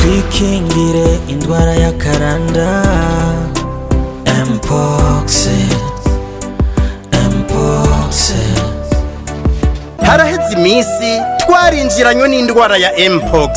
twikingire indwara y'akaranda mpox. haraheze iminsi twarinjiranywe n'indwara ya mpox.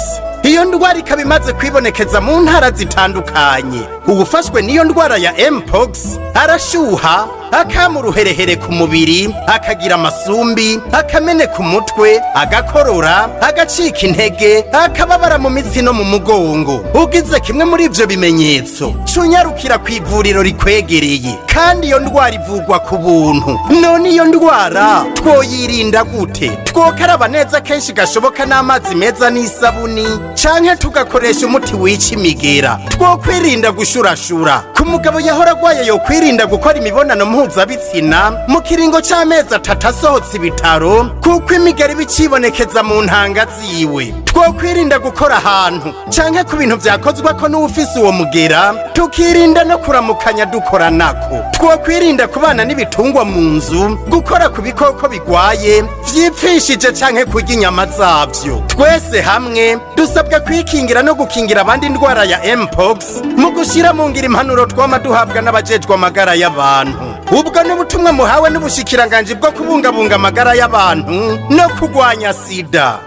iyo ndwara ikaba imaze kwibonekeza mu ntara zitandukanye. uwufashwe n'iyo ndwara ya mpox arashuha, akama uruherehere ku mubiri, akagira amasumbi, akameneka umutwe, agakorora, agacika intege, akababara mu mitsi no mu mugongo. ugize kimwe muri ivyo bimenyetso cunyarukira ku ivuriro rikwegereye, kandi iyo ndwara ivugwa ku buntu. none iyo ndwara twoyirinda gute? twokaraba neza kenshi gashoboka n'amazi meza n'isabuni, canke tugakoresha umuti wica imigera. twokwirinda gushurashura. ku mugabo yahora agwaye yokwirinda gukora imibonano mpuzabitsina mu kiringo c'amezi 3 asohotse ibitaro, kuko imigera iba icibonekeza mu ntanga ziwe. twokwirinda gukora ahantu canke ku bintu vyakozwako n'uwufise uwo mugera, tukirinda no kuramukanya dukoranako. twokwirinda kubana n'ibitungwa mu nzu, gukora ku bikoko bigwaye vyipfishije canke kurya inyama zavyo. twese hamwe dusabwa kwikingira no gukingira abandi indwara ya mpox mu gushira mu ngiro impanuro twama duhabwa n'abajejwe amagara y'abantu. ubwo n'ubutumwa muhawe n'ubushikiranganji bwo kubungabunga amagara y'abantu no kugwanya sida.